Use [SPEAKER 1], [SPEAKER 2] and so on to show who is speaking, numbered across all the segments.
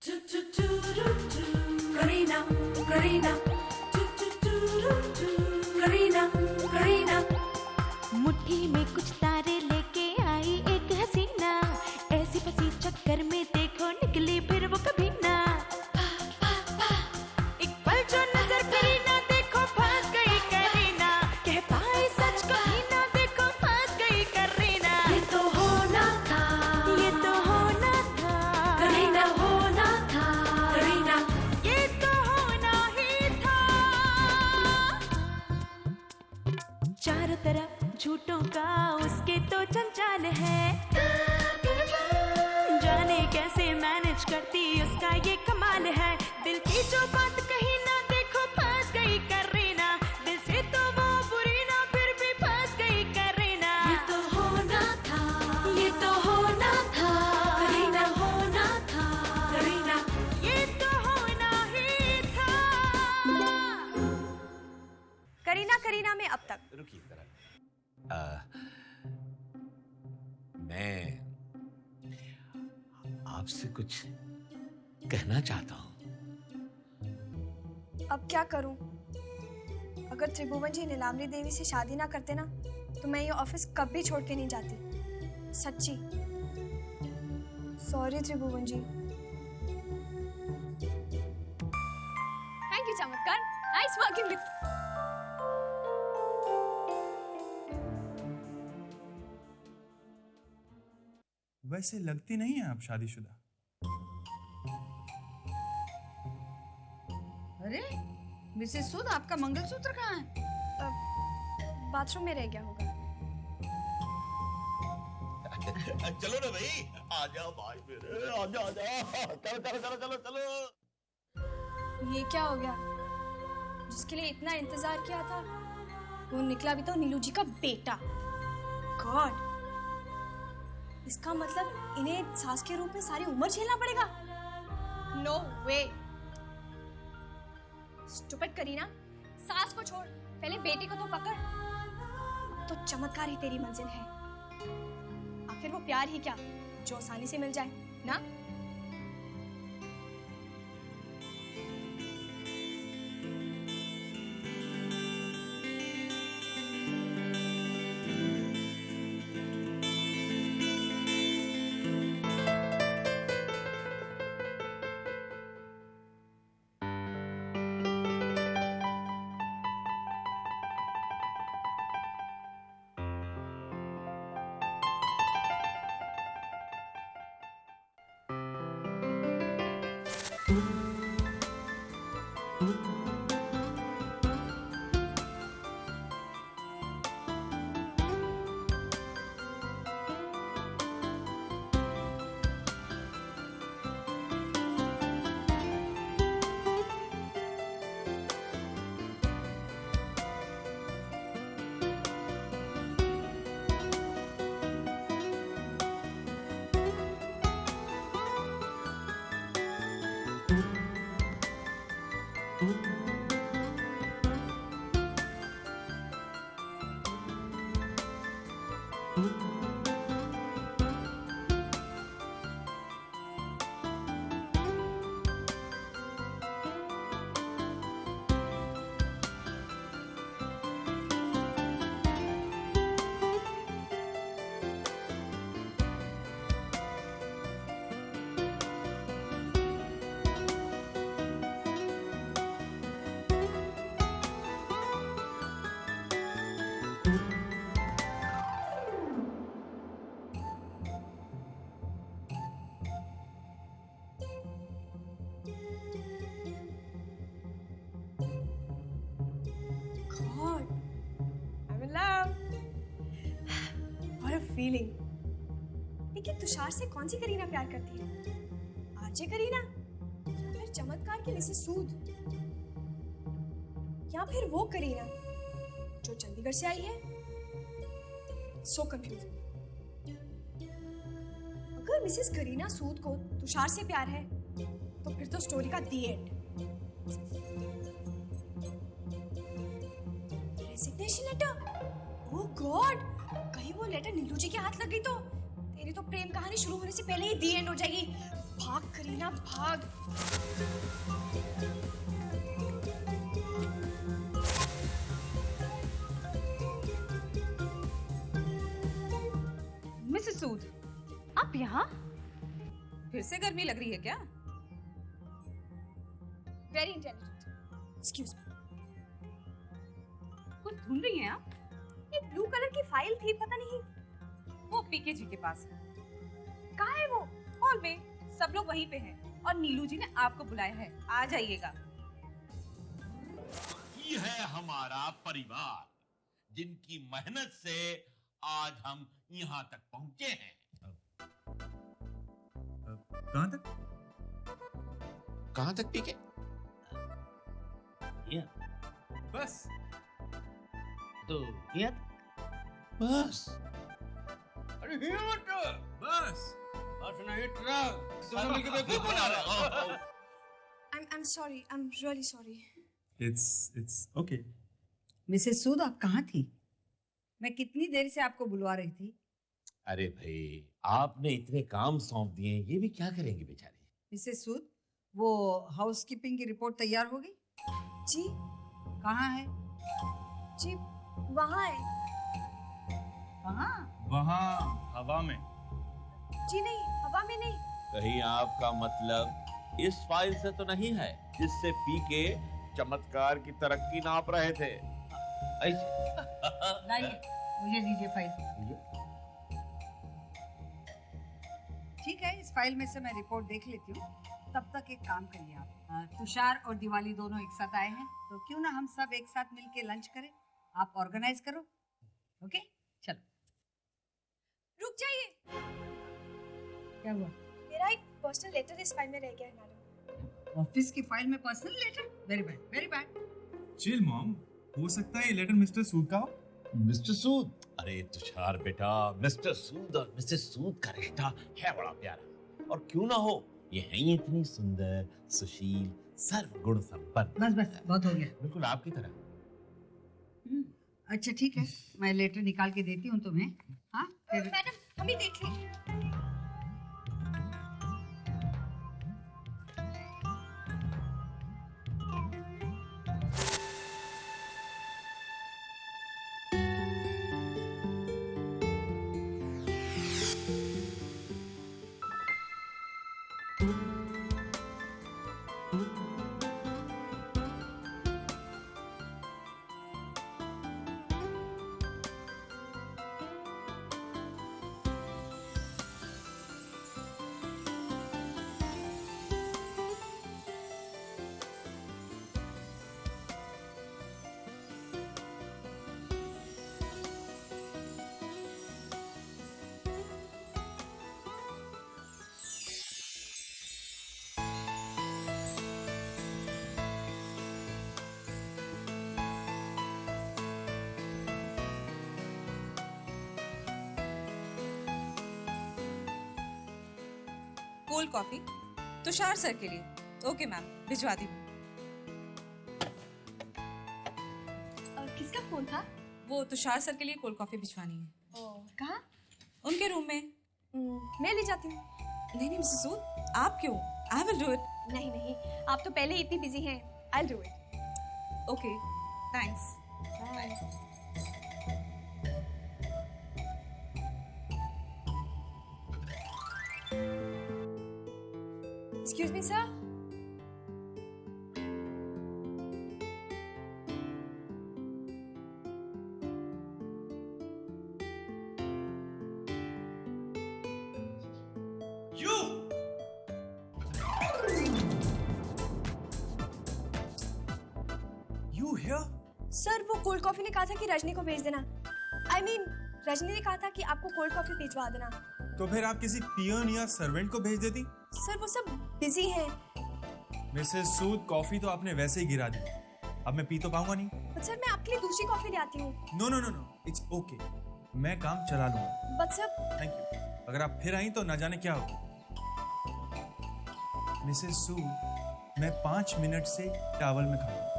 [SPEAKER 1] करीना करीना करीना करीना
[SPEAKER 2] मुट्ठी में कुछ तारे लेके आई एक हसीना, ऐसी फंसी चक्कर में देखो निकली फिर वो कभी ना। एक पल जो नजर करीना देखो फंस गई करीना, कह पाए सच कभी ना देखो फंस गई करीना।
[SPEAKER 1] ये तो होना था,
[SPEAKER 2] ये तो होना था
[SPEAKER 1] करीना होना था, करीना
[SPEAKER 2] ये तो होना ही था। चारों तरफ झूठों का उसके तो जंजाल है, जाने कैसे मैनेज करती उसका ये कमाल है। दिल की जो बात कही ना देखो फंस गई करीना, दिल से तो वो बुरी ना फिर भी फंस गई करीना।
[SPEAKER 1] ये तो होना था, ये तो होना था, करीना होना था, करीना
[SPEAKER 2] ये तो होना ही था।
[SPEAKER 3] करीना करीना में अब तक
[SPEAKER 4] रुकिए जरा, मैं आपसे कुछ कहना चाहता हूँ।
[SPEAKER 3] अब क्या करूं? अगर त्रिभुवन जी नीलाम्बरी देवी से शादी ना करते ना तो मैं ये ऑफिस कभी छोड़ के नहीं जाती। सच्ची sorry Tribhuvan ji.
[SPEAKER 5] Thank you चमत्कार, नाइस वर्किंग विद।
[SPEAKER 6] वैसे लगती नहीं है आप शादीशुदा।
[SPEAKER 7] अरे मिसेस सूद, आपका मंगलसूत्र कहाँ है?
[SPEAKER 3] बाथरूम में रह गया होगा।
[SPEAKER 4] चलो ना भाई, आ जाओ भाई मेरे, आ जाओ चलो चलो चलो चलो चलो।
[SPEAKER 3] ये क्या हो गया? जिसके लिए इतना इंतजार किया था वो निकला भी तो नीलू जी का बेटा। गॉड, इसका मतलब इन्हें सास के रूप में सारी उम्र झेलना पड़ेगा। नो वे। स्टूपिड करीना, सास को छोड़, पहले बेटी को तो पकड़। तो चमत्कार ही तेरी मंजिल है। आखिर वो प्यार ही क्या जो आसानी से मिल जाए ना? God, I'm in love. What a feeling. लेकिन तुषार से कौन सी करीना प्यार करती है? आरजे करीना या फिर चमत्कार की मिसेस सूद, या फिर वो करीना जो चंडीगढ़ से आई है? So confusing. अगर मिसेस करीना सूद को तुषार से प्यार है तो फिर तो स्टोरी का the end. Resignation letter? Oh God, कहीं वो लेटर नीलू जी के हाथ लग गई तो तेरी तो प्रेम कहानी शुरू होने से पहले ही दी एंड हो जाएगी। भाग करीना। रीना भाग।
[SPEAKER 7] मिसेस सूद,
[SPEAKER 5] आप यहाँ?
[SPEAKER 7] फिर से गर्मी लग रही है क्या?
[SPEAKER 3] Very intelligent. Excuse me.
[SPEAKER 7] कुछ ढूंढ रही हैं आप?
[SPEAKER 3] ये ब्लू कलर की फाइल थी, पता नहीं
[SPEAKER 7] वो पीके जी के पास है,
[SPEAKER 3] कहाँ है वो।
[SPEAKER 7] हॉल में। सब लोग वहीं पे हैं और नीलू जी ने आपको बुलाया है, आ जाइएगा।
[SPEAKER 4] ये है हमारा परिवार, जिनकी मेहनत से आज हम यहाँ तक पहुँचे हैं।
[SPEAKER 6] कहाँ तक?
[SPEAKER 4] कहाँ तक पीके?
[SPEAKER 6] बस।
[SPEAKER 4] तो बस। अरे
[SPEAKER 6] बस।
[SPEAKER 4] नहीं ट्रक। दोनों मिलकर बेवकूफ बना रहे हो।
[SPEAKER 3] I'm sorry. I'm really sorry.
[SPEAKER 6] It's okay.
[SPEAKER 7] Mrs Sood, आप कहाँ थी? मैं कितनी देर से आपको बुलवा रही थी।
[SPEAKER 4] अरे भाई, आपने इतने काम सौंप दिए, ये भी क्या करेंगे बेचारे।
[SPEAKER 7] मिसेस सूद, वो हाउसकीपिंग की रिपोर्ट तैयार हो गई?
[SPEAKER 3] जी
[SPEAKER 7] कहाँ है?
[SPEAKER 3] जी वहाँ है।
[SPEAKER 7] कहाँ?
[SPEAKER 6] वहाँ हवा में।
[SPEAKER 3] जी नहीं, हवा में नहीं।
[SPEAKER 4] कहीं आपका मतलब इस फाइल से तो नहीं है जिससे पीके चमत्कार की तरक्की नाप रहे थे?
[SPEAKER 7] लाइए, मुझे दीजिए फाइल। ठीक है, इस फाइल में से मैं रिपोर्ट देख लेती हूँ। तब तक एक काम करिए आप, तुषार और दिवाली दोनों एक साथ आए हैं, तो क्यों ना हम सब एक साथ मिलके लंच करें। आप ऑर्गेनाइज करो। ओके, चलो।
[SPEAKER 3] रुक जाइए,
[SPEAKER 7] क्या हुआ?
[SPEAKER 3] मेरा एक पर्सनल लेटर इस फाइल में रह गया है मैडम।
[SPEAKER 7] ऑफिस की फाइल में personal letter? Very bad, very bad.
[SPEAKER 6] Chill mom, हो सकता है ये लेटर मिस्टर सूद का हो।
[SPEAKER 4] मिस्टर सूद? अरे तुषार बेटा, मिस्टर सूद और मिसेस सूद का रिश्ता है बड़ा प्यारा, और क्यों ना हो, ये है ही इतनी सुंदर, सुशील, सर्वगुण संपन्न।
[SPEAKER 7] बस बस, बहुत हो गया।
[SPEAKER 4] बिल्कुल आपकी तरह।
[SPEAKER 7] अच्छा ठीक है, मैं लेटर निकाल के देती हूँ तुम्हें। हाँ फिर
[SPEAKER 3] मैडम हम ही देख लें।
[SPEAKER 7] कोल्ड कॉफी तुषार सर के लिए। ओके मैम, भिजवा दी।
[SPEAKER 3] किसका फोन था?
[SPEAKER 7] वो तुषार सर के लिए कोल्ड कॉफी भिजवानी है।
[SPEAKER 3] कहाँ?
[SPEAKER 7] उनके रूम में।
[SPEAKER 3] मैं ले जाती हूँ।
[SPEAKER 7] नहीं नहीं मिसेस सूद, आप क्यों? I will do it.
[SPEAKER 3] नहीं नहीं, आप तो पहले ही इतनी बिजी हैं। I'll do it.
[SPEAKER 7] Okay, thanks.
[SPEAKER 3] Bye. Excuse me, sir.
[SPEAKER 6] You here?
[SPEAKER 3] Sir वो कोल्ड कॉफी ने कहा था कि रजनी को भेज देना। I mean, रजनी ने कहा था कि आपको कोल्ड कॉफी भिजवा देना।
[SPEAKER 6] तो फिर आप किसी पियन या सर्वेंट को भेज देती।
[SPEAKER 3] सर वो सब बिजी हैं।
[SPEAKER 6] मिसेस सूद, कॉफी तो आपने वैसे ही गिरा दी, अब मैं पी तो पाऊंगा नहीं।
[SPEAKER 3] बट सर मैं आपके लिए दूसरी कॉफी ले आती हूँ।
[SPEAKER 6] No no no no, it's okay, मैं काम चला लूंगा।
[SPEAKER 3] But sir
[SPEAKER 6] thank you. अगर आप फिर आई तो ना जाने क्या होगा। मिसेस सूद, मैं 5 मिनट से टॉवल में खड़ा हूं।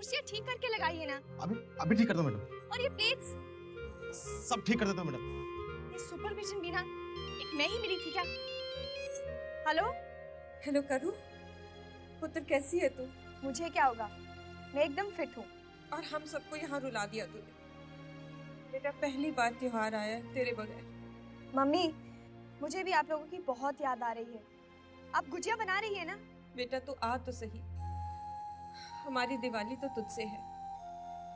[SPEAKER 3] कुर्सियाँ ठीक करके लगाइए ना।
[SPEAKER 8] अभी ठीक कर दो मैडम।
[SPEAKER 3] और ये प्लेट्स
[SPEAKER 8] सब ठीक कर देता हूँ मैडम।
[SPEAKER 3] ये सुपरविजन भी ना एक नई मिली थी क्या? हेलो
[SPEAKER 9] हेलो करू, पुत्र कैसी है तू?
[SPEAKER 3] मुझे क्या होगा, मैं एकदम फिट हूँ।
[SPEAKER 9] और हम सबको यहाँ रुला दिया तूने। बेटा पहली बार त्योहार आया है तेरे बगैर।
[SPEAKER 3] मम्मी मुझे भी आप लोगों की बहुत याद आ रही है। आप गुजिया बना रही है ना?
[SPEAKER 9] बेटा तू आ तो सही, हमारी दिवाली तो तुझसे है।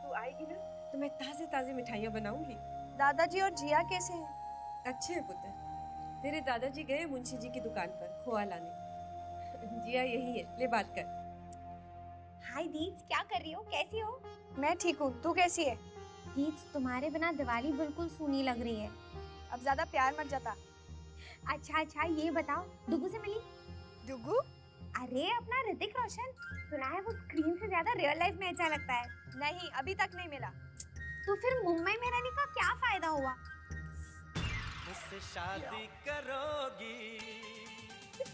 [SPEAKER 9] तू आएगी ना तो मैं ताजे ताजे मिठाइयाँ बनाऊंगी।
[SPEAKER 3] दादाजी और जिया कैसे हैं?
[SPEAKER 9] अच्छे हैं पुत्र। तेरे दादाजी गए मुंशी जी की दुकान पर खोआ लाने। जिया यही है, ले बात कर।
[SPEAKER 5] हाय दीज, क्या कर रही हो? कैसी हो?
[SPEAKER 3] मैं ठीक हूँ, तू कैसी है?
[SPEAKER 5] दीज, तुम्हारे बिना दिवाली बिल्कुल सूनी लग रही है।
[SPEAKER 3] अब ज्यादा प्यार मत जता।
[SPEAKER 5] अच्छा ये बताओ, दुगू से मिली?
[SPEAKER 3] दुगू?
[SPEAKER 5] अरे अपना ऋतिक रोशन, सुना है वो स्क्रीन से ज्यादा रियल लाइफ में अच्छा लगता है।
[SPEAKER 3] नहीं, अभी तक नहीं मिला।
[SPEAKER 5] तो फिर मुंबई में रहने का क्या फायदा हुआ?
[SPEAKER 10] मुझसे शादी करोगी?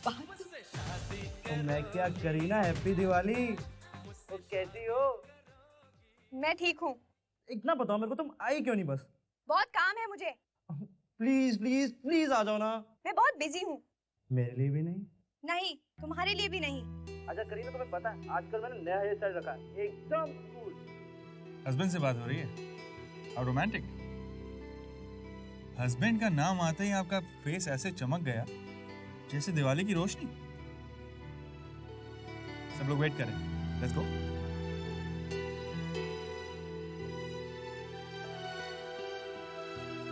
[SPEAKER 11] तो मैं क्या करीना, हैप्पी दिवाली। तो कैसी हो?
[SPEAKER 3] मैं ठीक हूँ।
[SPEAKER 11] इतना बताओ मेरे को, तुम आई क्यों नहीं? बस
[SPEAKER 3] बहुत काम है मुझे।
[SPEAKER 11] प्लीज प्लीज प्लीज आ जाओ ना।
[SPEAKER 3] मैं बहुत बिजी हूँ।
[SPEAKER 11] मेरे लिए भी नहीं?
[SPEAKER 3] नहीं, तुम्हारे लिए भी नहीं।
[SPEAKER 11] अच्छा करीना, तुम्हें पता है आजकल मैंने नया हेयर स्टाइल रखा है, एकदम कूल।
[SPEAKER 6] हस्बैंड से बात हो रही है? और रोमांटिक? हस्बैंड का नाम आते ही आपका फेस ऐसे चमक गया जैसे दिवाली की रोशनी। सब लोग वेट करें, लेट्स गो।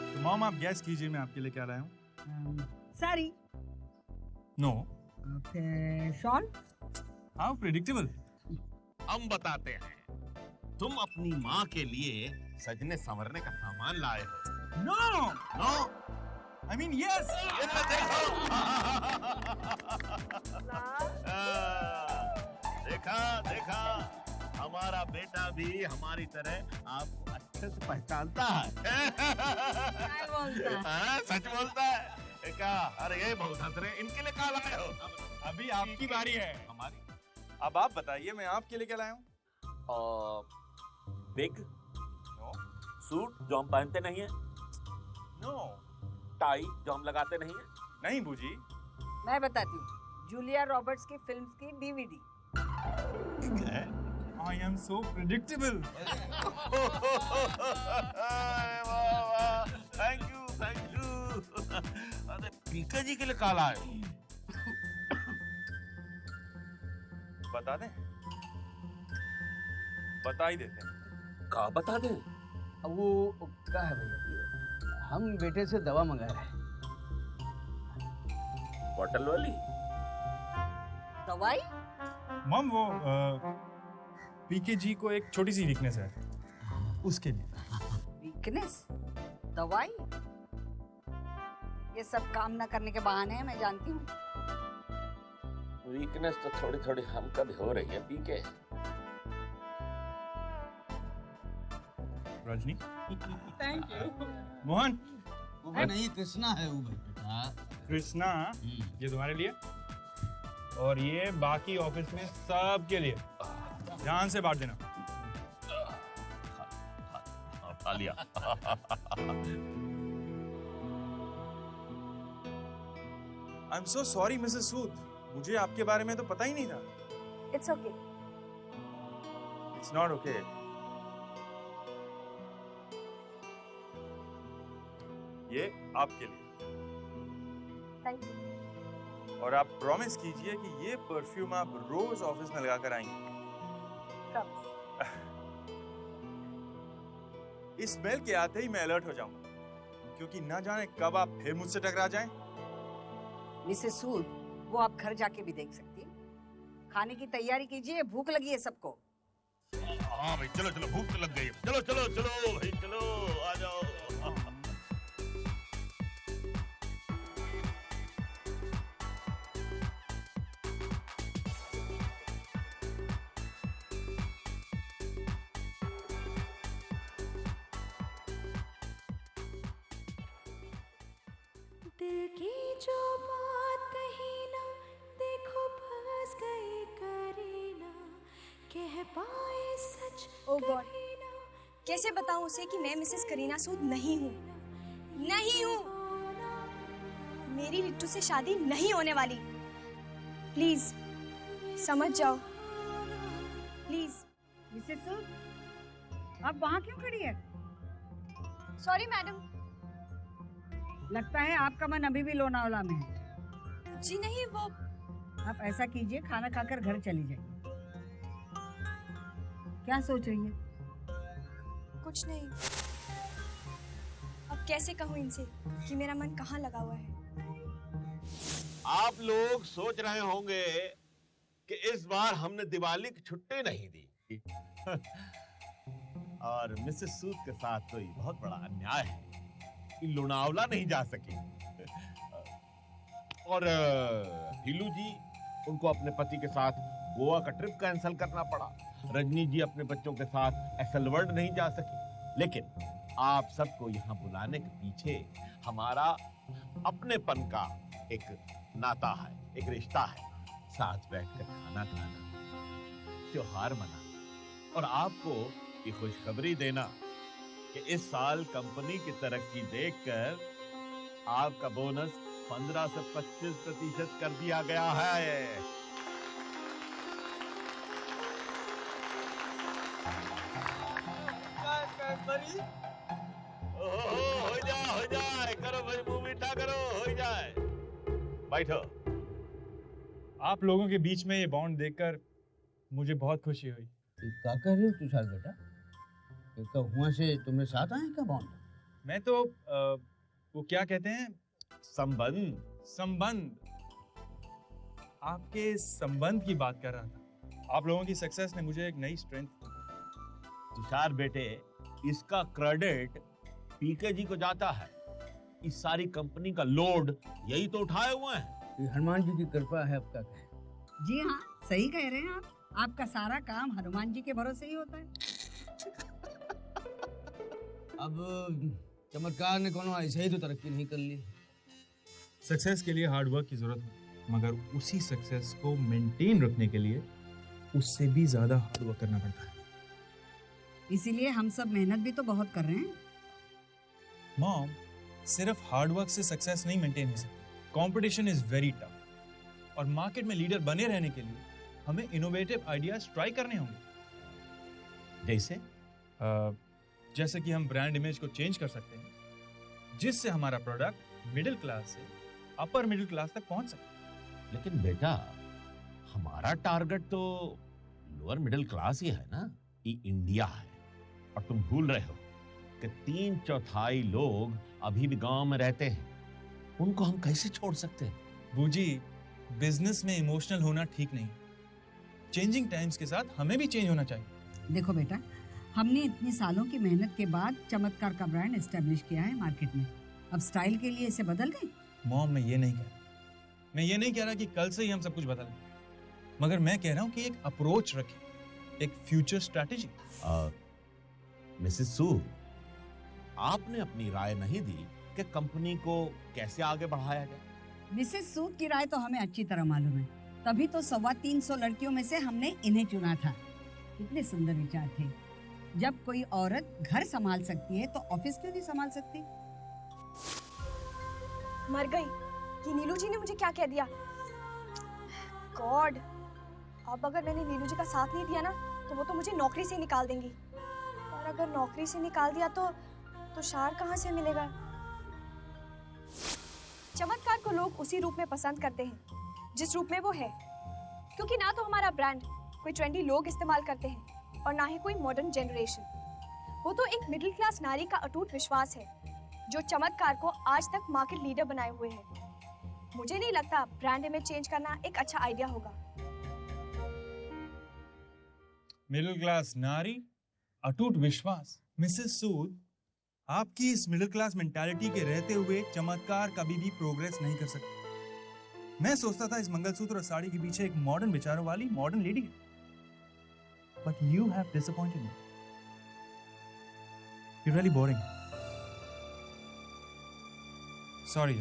[SPEAKER 6] तो मॉम आप गैस कीजिए मैं आपके लिए क्या लाया हूँ।
[SPEAKER 12] Sari.
[SPEAKER 6] No.
[SPEAKER 12] Shawl.
[SPEAKER 6] How predictable.
[SPEAKER 4] हम बताते हैं, तुम अपनी माँ के लिए सजने संवरने का सामान लाए हो।
[SPEAKER 6] No
[SPEAKER 4] no,
[SPEAKER 6] I mean yes.
[SPEAKER 4] देखा देखा, हमारा बेटा भी हमारी तरह आपको अच्छे से पहचानता है। सच बोलता है क्या? अरे ये बहुत हंस रहे, इनके लिए क्या लाए हो?
[SPEAKER 6] अभी आपकी बारी है।
[SPEAKER 4] हमारी?
[SPEAKER 6] अब आप बताइए मैं आपके लिए क्या लाया हूँ।
[SPEAKER 13] Big
[SPEAKER 6] no.
[SPEAKER 13] सूट जो हम पहनते नहीं है?
[SPEAKER 6] नो।
[SPEAKER 13] टाई जो हम लगाते नहीं है?
[SPEAKER 6] नहीं बूजी।
[SPEAKER 12] मैं बताती हूँ, जूलिया रॉबर्ट्स की फिल्म्स की DVD.
[SPEAKER 6] I am so predictable.
[SPEAKER 4] Thank you thank you. अरे पीके जी के लिए काला है।
[SPEAKER 6] बता दें? बता ही देते हैं।
[SPEAKER 13] का बता दें?
[SPEAKER 11] अब वो क्या है भैया, हम बेटे से दवा मंगाए हैं।
[SPEAKER 13] बॉटल वाली
[SPEAKER 12] दवाई?
[SPEAKER 6] मम वो पीके जी को एक छोटी सी वीकनेस है, उसके लिए।
[SPEAKER 12] वीकनेस? दवाई? ये सब काम ना करने के बहाने हैं, मैं जानती हूँ।
[SPEAKER 13] वीकनेस तो थोड़ी थोड़ी हमका भी हो रही है पीके।
[SPEAKER 6] रजनी।
[SPEAKER 12] Thank you.
[SPEAKER 6] मोहन।
[SPEAKER 8] नहीं, कृष्णा है वो बेटा।
[SPEAKER 6] कृष्णा, ये तुम्हारे लिए और ये बाकी ऑफिस में सबके लिए। ध्यान से बांट देना।
[SPEAKER 4] खा लिया।
[SPEAKER 6] I am so sorry Mrs Sood, मुझे आपके बारे में तो पता ही नहीं था।
[SPEAKER 3] It's okay.
[SPEAKER 6] It's not okay. ये आपके लिए।
[SPEAKER 3] Thank you.
[SPEAKER 6] और आप प्रॉमिस कीजिए कि ये परफ्यूम आप रोज ऑफिस में लगाकर आएंगे। इस स्मेल के आते ही मैं अलर्ट हो जाऊंगा, क्योंकि ना जाने कब आप फिर मुझसे टकरा जाएं।
[SPEAKER 12] मिसेस सूद, वो आप घर जाके भी देख सकती हैं। खाने की तैयारी कीजिए, भूख लगी है सबको।
[SPEAKER 4] हाँ भाई, चलो चलो, भूख तो लग गई। चलो चलो चलो भाई, चलो आ जाओ।
[SPEAKER 2] दिल की जो बात कही ना, देखो फंस गई करीना, कह पाए
[SPEAKER 3] ओह गॉड, कैसे बताऊं उसे कि मैं मिसेस करीना सूद नहीं हूँ? नहीं हूँ। मेरी लिट्टू से शादी नहीं होने वाली। प्लीज समझ जाओ, प्लीज।
[SPEAKER 7] मिसेस सूद, आप वहाँ क्यों खड़ी है?
[SPEAKER 3] Sorry madam.
[SPEAKER 7] लगता है आपका मन अभी भी लोनावला में है।
[SPEAKER 3] जी नहीं, वो
[SPEAKER 7] आप ऐसा कीजिए, खाना खाकर घर चली जाइए। क्या सोच रही है?
[SPEAKER 3] कुछ नहीं। अब कैसे कहूँ इनसे कि मेरा मन कहाँ लगा हुआ है?
[SPEAKER 4] आप लोग सोच रहे होंगे कि इस बार हमने दिवाली की छुट्टी नहीं दी और मिसेस सूद के साथ तो ये बहुत बड़ा अन्याय है कि लोनावला नहीं जा सकी और हीलू जी, उनको अपने पति के साथ गोवा का ट्रिप कैंसिल करना पड़ा। रजनी जी अपने बच्चों के साथ एसलवर्ड नहीं जा सकी। लेकिन आप सबको यहाँ बुलाने के पीछे हमारा अपनेपन का एक नाता है, एक रिश्ता है। साथ बैठकर खाना खाना, त्योहार मनाना और आपको ये खुशखबरी देना कि इस साल कंपनी की तरक्की देखकर आपका बोनस 15 से 25% कर दिया गया है। हो जाए, करो भाई, मुंह मीठा करो, हो जाए। बैठो।
[SPEAKER 6] आप लोगों के बीच में ये बॉन्ड देखकर मुझे बहुत खुशी हुई।
[SPEAKER 8] क्या कह रहे हो तुषार बेटा? हुआ से तुम्हें साथ आए का बॉन्ड?
[SPEAKER 6] मैं तो वो क्या कहते हैं, संबंध। आपके संबंध की बात कर रहा था। आप लोगों की सक्सेस ने मुझे एक नई स्ट्रेंथ।
[SPEAKER 4] तुषार बेटे, इसका क्रेडिट पीके जी को जाता है। इस सारी कंपनी का लोड यही तो उठाए हुए हैं।
[SPEAKER 8] हनुमान जी की कृपा है। आपका
[SPEAKER 7] जी हाँ, सही कह रहे हैं आप। आपका सारा काम हनुमान जी के भरोसे ही होता है।
[SPEAKER 8] अब चमत्कार ने कोनो ऐसे ही तो तरक्की नहीं कर ली।
[SPEAKER 6] सक्सेस के लिए हार्ड वर्क की जरूरत है, मगर उसी सक्सेस को मेंटेन रखने के लिए उससे भी ज्यादा हार्ड वर्क करना पड़ता है।
[SPEAKER 7] इसीलिए हम सब मेहनत भी तो बहुत कर रहे हैं।
[SPEAKER 6] मॉम, सिर्फ हार्ड वर्क से सक्सेस नहीं मेंटेन हो सकती। कंपटीशन इज वेरी टफ और मार्केट में लीडर बने रहने के लिए हमें इनोवेटिव आइडियाज ट्राई करने होंगे। जैसे कि हम ब्रांड इमेज को चेंज कर सकते हैं, जिससे हमारा प्रोडक्ट मिडिल क्लास से अपर मिडिल क्लास तक पहुंच सके।
[SPEAKER 4] लेकिन बेटा, हमारा टारगेट तो लोअर मिडिल क्लास ही है ना। ये इंडिया है और तुम भूल रहे हो कि 3/4 लोग अभी भी गांव में रहते हैं। उनको हम कैसे छोड़ सकते हैं?
[SPEAKER 6] बूजी, बिजनेस में इमोशनल होना ठीक नहीं। चेंजिंग टाइम्स के साथ हमें भी चेंज होना चाहिए।
[SPEAKER 7] देखो बेटा, हमने इतने सालों की मेहनत के बाद चमत्कार का ब्रांड एस्टेब्लिश किया है मार्केट में। अब स्टाइल के लिए इसे बदल दें?
[SPEAKER 6] मॉम, मैं ये नहीं कह रहा कि कल से ही हम सब कुछ बदल दें, मगर मैं कह रहा हूँ कि एक अप्रोच रखें, एक फ्यूचर स्ट्रैटेजी।
[SPEAKER 4] मिसेस सूद, आपने अपनी राय नहीं दी कि कंपनी को कैसे आगे बढ़ाया जाए।
[SPEAKER 7] मिसेस सूद की राय तो हमें अच्छी तरह मालूम है, तभी तो 325 लड़कियों में से हमने इन्हें चुना था। कितने सुंदर विचार थे। जब कोई औरत घर संभाल सकती है तो ऑफिस क्यों नहीं संभाल सकती?
[SPEAKER 3] मर गई कि नीलू जी ने मुझे क्या कह दिया। गॉड, अब अगर मैंने नीलू जी का साथ नहीं दिया ना तो वो तो मुझे नौकरी से निकाल देंगी। और अगर नौकरी से निकाल दिया तो तुषार कहाँ से मिलेगा? चमत्कार को लोग उसी रूप में पसंद करते हैं जिस रूप में वो है, क्योंकि ना तो हमारा ब्रांड कोई ट्रेंडी लोग इस्तेमाल करते हैं और ना ही कोई मॉडर्न जनरेशन। वो तो एक मिडिल क्लास नारी का अटूट विश्वास है जो चमत्कार को आज तक मार्केट लीडर बनाए हुए है। मुझे नहीं लगता ब्रांड इमेज चेंज करना एक अच्छा आइडिया होगा।
[SPEAKER 6] मिडिल क्लास नारी, अटूट विश्वास। मिसेस सूद, आपकी इस मिडिल क्लास मेंटालिटी के रहते हुए चमत्कार कभी भी प्रोग्रेस नहीं कर सकती। मैं सोचता था इस मंगलसूत्र और साड़ी के पीछे एक मॉडर्न विचारों वाली मॉडर्न लेडी है, but you have disappointed me. You're really boring. Sorry.